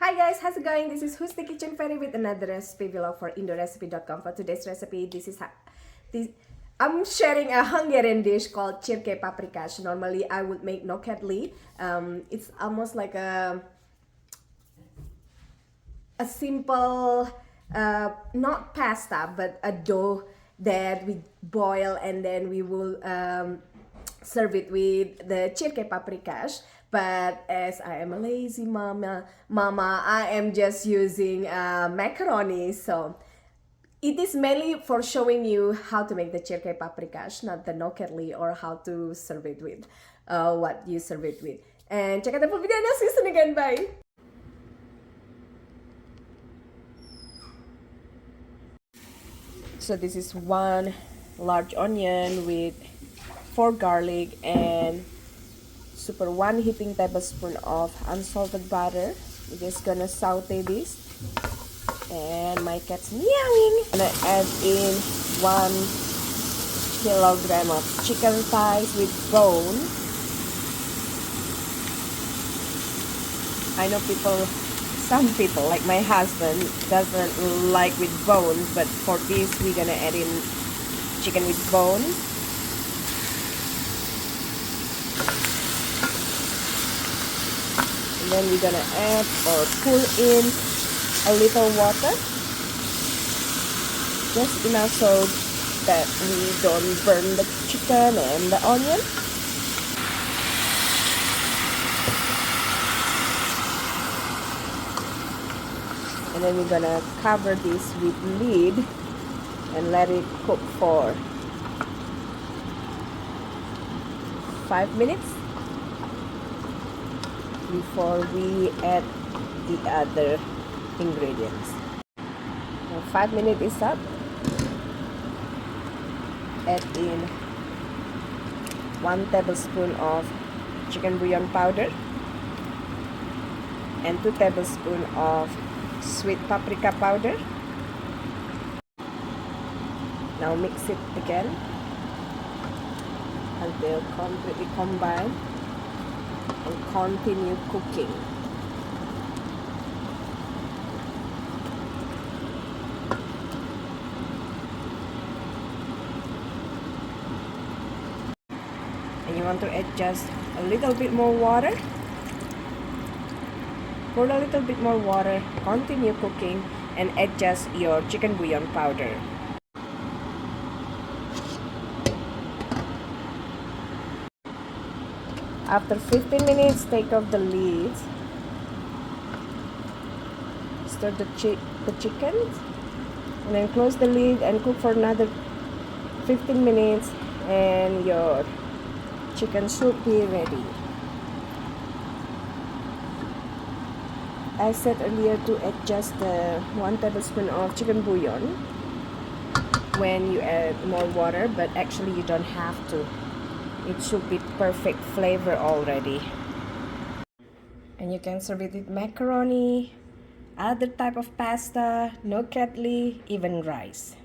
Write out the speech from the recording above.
Hi guys, how's it going? This is Who's the Kitchen Fairy with another recipe vlog for indorecipe.com. For today's recipe, I'm sharing a Hungarian dish called Csirke Paprikas. Normally I would make nokkedli. It's almost like a simple, not pasta, but a dough that we boil and then we will serve it with the Csirke Paprikas. But as I am a lazy mama, I am just using macaroni. So it is mainly for showing you how to make the Csirke Paprikas, not the nokkedli, or how to serve it with, what you serve it with. And check out the full video and I'll see you soon again. Bye! So this is 1 large onion with 4 garlic and 1 heaping tablespoon of unsalted butter. We're just gonna saute this, and my cat's meowing. I'm gonna add in 1 kilogram of chicken thighs with bone. I know some people like my husband doesn't like with bones, but for this we're gonna add in chicken with bone. And then we're gonna add or pour in a little water, just enough so that we don't burn the chicken and the onion. And then we're gonna cover this with lid and let it cook for 5 minutes before we add the other ingredients. Now 5 minutes is up. Add in 1 tablespoon of chicken bouillon powder and 2 tablespoons of sweet paprika powder. Now mix it again until completely combined and continue cooking. And you want to add just a little bit more water. Pour a little bit more water, continue cooking, and adjust your chicken bouillon powder. After 15 minutes, take off the lid, stir the chicken, and then close the lid and cook for another 15 minutes, and your chicken should be ready. I said earlier to adjust the 1 tablespoon of chicken bouillon when you add more water, but actually you don't have to. It should be perfect flavor already. And you can serve it with macaroni, other type of pasta, nokkedli, even rice.